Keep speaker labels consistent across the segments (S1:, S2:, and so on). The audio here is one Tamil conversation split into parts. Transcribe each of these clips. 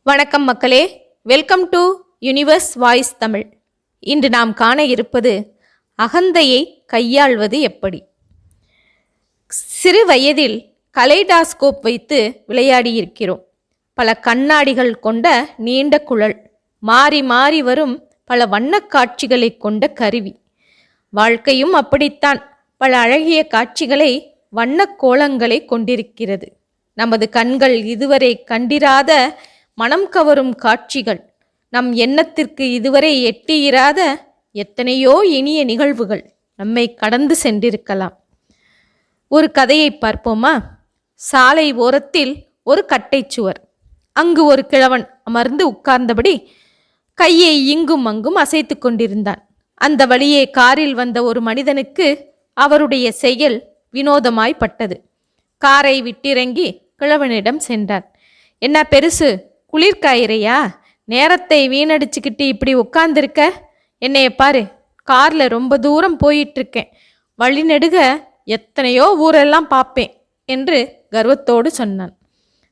S1: வணக்கம் மக்களே, welcome to universe voice Tamil. இன்று நாம் காண இருப்பது அகந்தையை கையாள்வது எப்படி. சிறு வயதில் கலைடாஸ்கோப் வைத்து விளையாடியிருக்கிறோம். பல கண்ணாடிகள் கொண்ட நீண்ட குழல், மாறி மாறி வரும் பல வண்ணக் காட்சிகளை கொண்ட கருவி. வாழ்க்கையும் அப்படித்தான், பல அழகிய காட்சிகளை வண்ணக் கோலங்களை கொண்டிருக்கிறது. நமது கண்கள் இதுவரை கண்டிராத மனம் கவரும் காட்சிகள், நம் எண்ணத்திற்கு இதுவரை எட்டியிராத எத்தனையோ இனிய நிகழ்வுகள் நம்மை கடந்து சென்றிருக்கலாம். ஒரு கதையை பார்ப்போமா? சாலை ஓரத்தில் ஒரு கட்டைச்சுவர். அங்கு ஒரு கிழவன் அமர்ந்து உட்கார்ந்தபடி கையை இங்கும் அங்கும் அசைத்து கொண்டிருந்தான். அந்த வழியே காரில் வந்த ஒரு மனிதனுக்கு அவருடைய செயல் வினோதமாய்ப்பட்டது. காரை விட்டிறங்கி கிழவனிடம் சென்றான். என்ன பெருசு, குளிர்காயிறையா? நேரத்தை வீணடிச்சுக்கிட்டு இப்படி உட்கார்ந்துருக்க? என்னைய பாரு, காரில் ரொம்ப தூரம் போயிட்டுருக்கேன். வழி நெடுக எத்தனையோ ஊரெல்லாம் பார்ப்பேன் என்று கர்வத்தோடு சொன்னான்.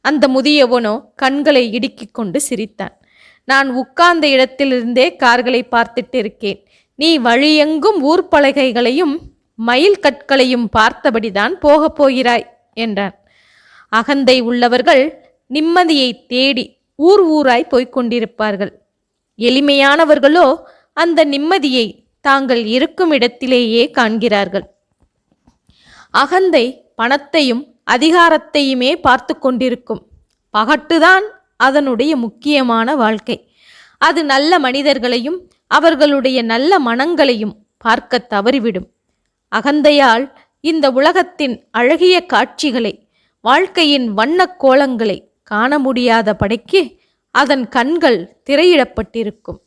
S1: அந்த முதியவனோ கண்களை இடுக்கிக் கொண்டு சிரித்தான். நான் உட்கார்ந்த இடத்திலிருந்தே கார்களை பார்த்துட்டு இருக்கேன். நீ வழியெங்கும் ஊர்பலகைகளையும் மயில் கற்களையும் பார்த்தபடிதான் போகப் போகிறாய் என்றான். அகந்தை உள்ளவர்கள் நிம்மதியை தேடி ஊர் ஊராய் போய்கொண்டிருப்பார்கள். எளிமையானவர்களோ அந்த நிம்மதியை தாங்கள் இருக்கும் இடத்திலேயே காண்கிறார்கள். அகந்தை பணத்தையும் அதிகாரத்தையுமே பார்த்து கொண்டிருக்கும். பகட்டுதான் அதனுடைய முக்கியமான வாழ்க்கை. அது நல்ல மனிதர்களையும் அவர்களுடைய நல்ல மனங்களையும் பார்க்க தவறிவிடும். அகந்தையால் இந்த உலகத்தின் அழகிய காட்சிகளை, வாழ்க்கையின் வண்ணக் கோலங்களை காண முடியாத படைக்கு அதன் கண்கள் திரையிடப்பட்டிருக்கும்.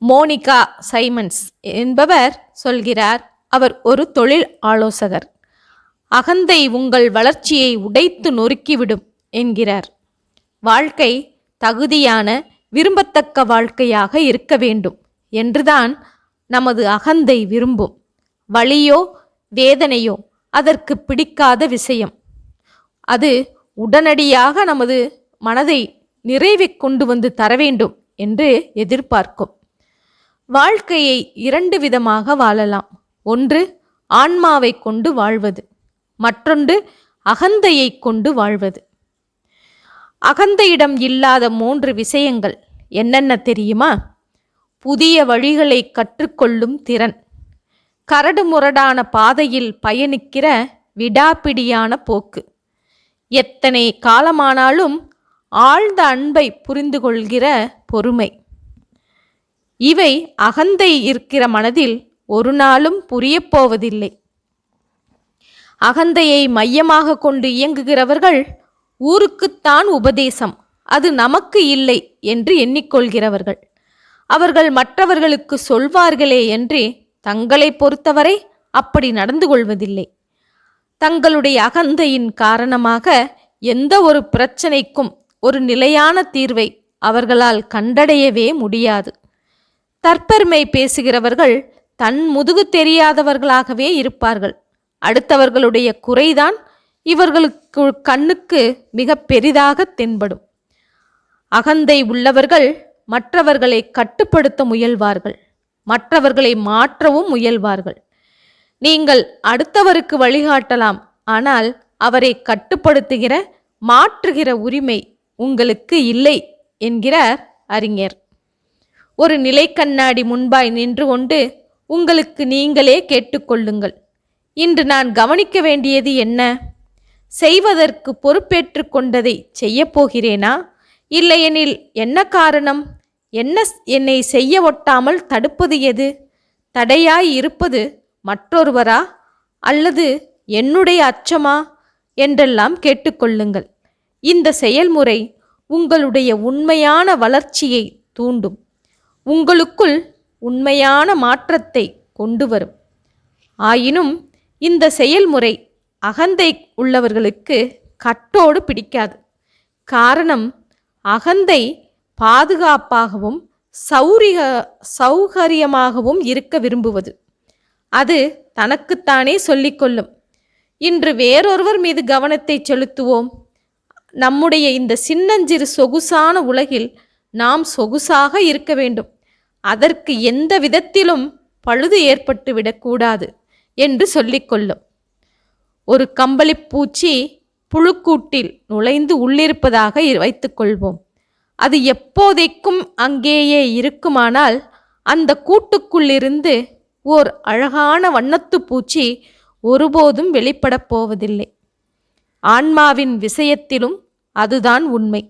S1: மோனிகா சைமன்ஸ் என்பவர் சொல்கிறார். அவர் ஒரு தொழில் ஆலோசகர். அகந்தை உங்கள் வளர்ச்சியை உடைத்து நொறுக்கிவிடும் என்கிறார். வாழ்க்கை தகுதியான, விரும்பத்தக்க வாழ்க்கையாக இருக்க வேண்டும் என்றுதான் நமது அகந்தை விரும்பும். வலியோ வேதனையோ அதற்கு பிடிக்காத விஷயம். அது உடனடியாக நமது மனதை நிறைவை கொண்டு வந்து தர வேண்டும் என்று எதிர்பார்க்கும். வாழ்க்கையை இரண்டு விதமாக வாழலாம். ஒன்று ஆன்மாவை கொண்டு வாழ்வது, மற்றொன்று அகந்தையை கொண்டு வாழ்வது. அகந்தையிடம் இல்லாத 3 விஷயங்கள் என்னென்ன தெரியுமா? புதிய வழிகளை கற்றுக்கொள்ளும் திறன், கரடுமுரடான பாதையில் பயணிக்கிற விடாப்பிடியான போக்கு, எத்தனை காலமானாலும் ஆழ்ந்த அன்பை புரிந்து கொள்கிற பொறுமை. இவை அகந்தை இருக்கிற மனதில் ஒரு நாளும் புரியப்போவதில்லை. அகந்தையை மையமாக கொண்டு இயங்குகிறவர்கள் ஊருக்குத்தான் உபதேசம், அது நமக்கு இல்லை என்று எண்ணிக்கொள்கிறவர்கள். அவர்கள் மற்றவர்களுக்கு சொல்வார்களே என்று தங்களை பொறுத்தவரை அப்படி நடந்து கொள்வதில்லை. தங்களுடைய அகந்தையின் காரணமாக எந்த ஒரு பிரச்சனைக்கும் ஒரு நிலையான தீர்வை அவர்களால் கண்டடையவே முடியாது. தற்பெருமை பேசுகிறவர்கள் தன் முதுகு தெரியாதவர்களாகவே இருப்பார்கள். அடுத்தவர்களுடைய குறைதான் இவர்களுக்கு கண்ணுக்கு மிக பெரிதாக தென்படும். அகந்தை உள்ளவர்கள் மற்றவர்களை கட்டுப்படுத்த முயல்வார்கள், மற்றவர்களை மாற்றவும் முயல்வார்கள். நீங்கள் அடுத்தவருக்கு வழிகாட்டலாம், ஆனால் அவரை கட்டுப்படுத்துகிற, மாற்றுகிற உரிமை உங்களுக்கு இல்லை என்கிறார் அறிஞர். ஒரு நிலைக்கண்ணாடி முன்பாய் நின்று கொண்டு உங்களுக்கு நீங்களே கேட்டுக்கொள்ளுங்கள், இன்று நான் கவனிக்க வேண்டியது என்ன? செய்வதற்கு பொறுப்பேற்று கொண்டதை செய்யப் போகிறேனா? இல்லையெனில் என்ன காரணம்? என்னை செய்ய ஒட்டாமல் தடுப்பது எது? தடையாய் இருப்பது மற்றொருவரா அல்லது என்னுடைய அச்சமா என்றெல்லாம் கேட்டுக்கொள்ளுங்கள். இந்த செயல்முறை உங்களுடைய உண்மையான வளர்ச்சியை தூண்டும், உங்களுக்குள் உண்மையான மாற்றத்தை கொண்டு வரும். ஆயினும் இந்த செயல்முறை அகந்தை உள்ளவர்களுக்கு கட்டோடு பிடிக்காது. காரணம், அகந்தை பாதுகாப்பாகவும் சௌகரியமாகவும் இருக்க விரும்புவது. அது தனக்குத்தானே சொல்லிக்கொள்ளும், இன்று வேறொருவர் மீது கவனத்தை செலுத்துவோம், நம்முடைய இந்த சின்னஞ்சிறு சொகுசான உலகில் நாம் சொகுசாக இருக்க வேண்டும். அதற்கு எந்த விதத்திலும் பழுது ஏற்பட்டு விடக்கூடாது என்று சொல்லிக்கொள்ளும். ஒரு கம்பளிப்பூச்சி புழுக்கூட்டில் நுழைந்து உள்ளிருப்பதாக வைத்துக்கொள்வோம். அது எப்போதைக்கும் அங்கேயே இருக்குமானால் அந்த கூட்டுக்குள்ளிருந்து ஓர் அழகான வண்ணத்து பூச்சி ஒருபோதும் வெளிப்படப் போவதில்லை. ஆன்மாவின் விஷயத்திலும் அதுதான் உண்மை.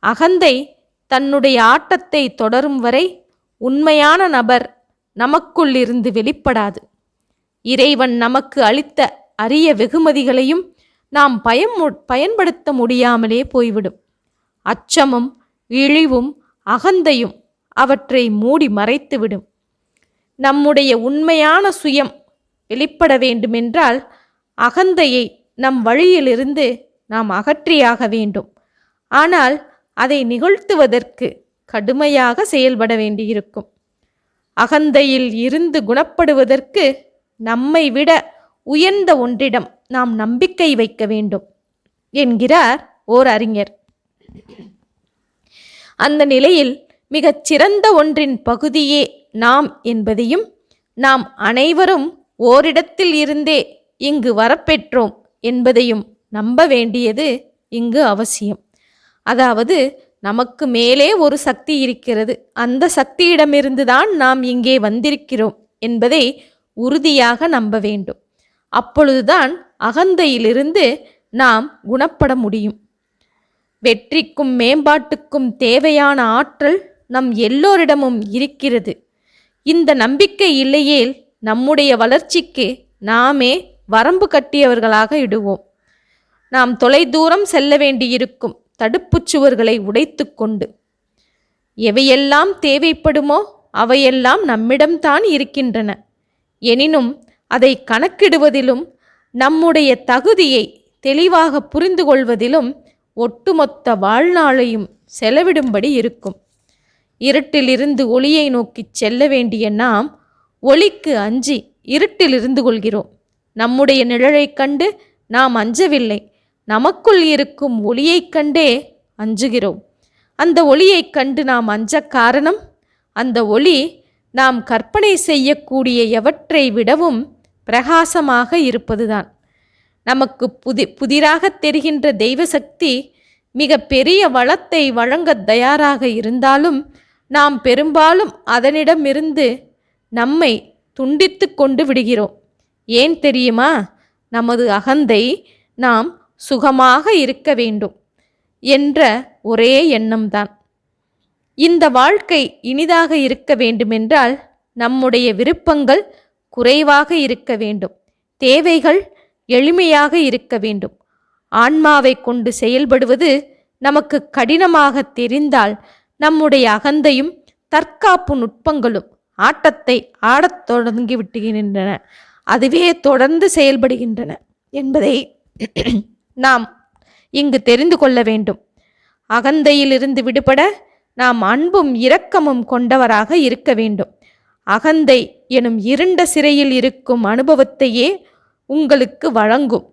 S1: அகந்தை தன்னுடைய ஆட்டத்தை தொடரும் வரை உண்மையான நபர் நமக்குள்ளிருந்து வெளிப்படாது. இறைவன் நமக்கு அளித்த அரிய வெகுமதிகளையும் நாம் பயன்படுத்த முடியாமலே போய்விடும். அச்சமும் இழிவும் அகந்தையும் அவற்றை மூடி மறைத்துவிடும். நம்முடைய உண்மையான சுயம் வெளிப்பட வேண்டுமென்றால் அகந்தையை நம் வழியிலிருந்து நாம் அகற்றியாக வேண்டும். ஆனால் அதை நிகழ்த்துவதற்கு கடுமையாக செயல்பட வேண்டியிருக்கும். அகந்தையில் இருந்து குணப்படுவதற்கு நம்மை விட உயர்ந்த ஒன்றிடம் நாம் நம்பிக்கை வைக்க வேண்டும் என்கிறார் ஓர் அறிஞர். அந்த நிலையில் மிகச் சிறந்த ஒன்றின் பகுதியே நாம் என்பதையும், நாம் அனைவரும் ஓரிடத்தில் இருந்தே இங்கு வரப்பெற்றோம் என்பதையும் நம்ப வேண்டியது இங்கு அவசியம். அதாவது நமக்கு மேலே ஒரு சக்தி இருக்கிறது, அந்த சக்தியிடமிருந்துதான் நாம் இங்கே வந்திருக்கிறோம் என்பதை உறுதியாக நம்ப வேண்டும். அப்பொழுதுதான் அகந்தையிலிருந்து நாம் குணப்பட முடியும். வெற்றிக்கும் மேம்பாட்டுக்கும் தேவையான ஆற்றல் நம் எல்லோரிடமும் இருக்கிறது. இந்த நம்பிக்கை இல்லையேல் நம்முடைய வளர்ச்சிக்கு நாமே வரம்பு கட்டியவர்களாக இடுவோம். நாம் தொலைதூரம் செல்ல வேண்டியிருக்கும் தடுப்புச் சுவர்களை உடைத்து கொண்டு. எவையெல்லாம் தேவைப்படுமோ அவையெல்லாம் நம்மிடம்தான் இருக்கின்றன. எனினும் அதை கணக்கிடுவதிலும் நம்முடைய தகுதியை தெளிவாக புரிந்து கொள்வதிலும் ஒட்டுமொத்த வாழ்நாளையும் செலவிடும்படி இருக்கும். இருட்டிலிருந்து ஒளியை நோக்கி செல்ல வேண்டிய நாம் ஒளிக்கு அஞ்சி இருட்டில் இருந்து கொள்கிறோம். நம்முடைய நிழலைக் கண்டு நாம் அஞ்சவில்லை, நமக்குள் இருக்கும் ஒளியைக் கண்டே அஞ்சுகிறோம். அந்த ஒளியைக் கண்டு நாம் அஞ்ச காரணம், அந்த ஒளி நாம் கற்பனை செய்யக்கூடிய எவற்றை விடவும் பிரகாசமாக இருப்பதுதான். நமக்கு புதிராக தெரிகின்ற தெய்வ சக்தி மிக பெரிய வளத்தை வழங்க தயாராக இருந்தாலும் நாம் பெரும்பாலும் அதனிடமிருந்து நம்மை துண்டித்து கொண்டு விடுகிறோம். ஏன் தெரியுமா? நமது அகந்தை நாம் சுகமாக இருக்க வேண்டும் என்ற ஒரே எண்ணம்தான். இந்த வாழ்க்கை இனிதாக இருக்க வேண்டுமென்றால் நம்முடைய விருப்பங்கள் குறைவாக இருக்க வேண்டும், தேவைகள் எளிமையாக இருக்க வேண்டும். ஆன்மாவை கொண்டு செயல்படுவது நமக்கு கடினமாக தெரிந்தால் நம்முடைய அகந்தையும் தற்காப்பு நுட்பங்களும் ஆட்டத்தை ஆடத் தொடங்கிவிட்டுகின்றன. அதுவே தொடர்ந்து செயல்படுகின்றன என்பதை நாம் இங்கு தெரிந்து கொள்ள வேண்டும். அகந்தையிலிருந்து விடுபட நாம் அன்பும் இரக்கமும் கொண்டவராக இருக்க வேண்டும். அகந்தை எனும் இருண்ட சிறையில் இருக்கும் அனுபவத்தையே உங்களுக்கு வழங்கும்.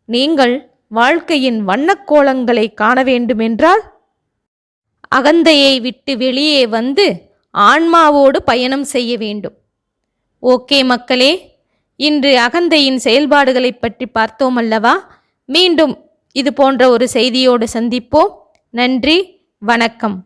S1: நீங்கள் வாழ்க்கையின் வண்ணக்கோலங்களை காண வேண்டுமென்றால் அகந்தையை விட்டு வெளியே வந்து ஆன்மாவோடு பயணம் செய்ய வேண்டும். ஓகே மக்களே, இன்று அகந்தையின் செயல்பாடுகளை பற்றி பார்த்தோம் அல்லவா? மீண்டும் இது போன்ற ஒரு செய்தியோடு சந்திப்போம். நன்றி, வணக்கம்.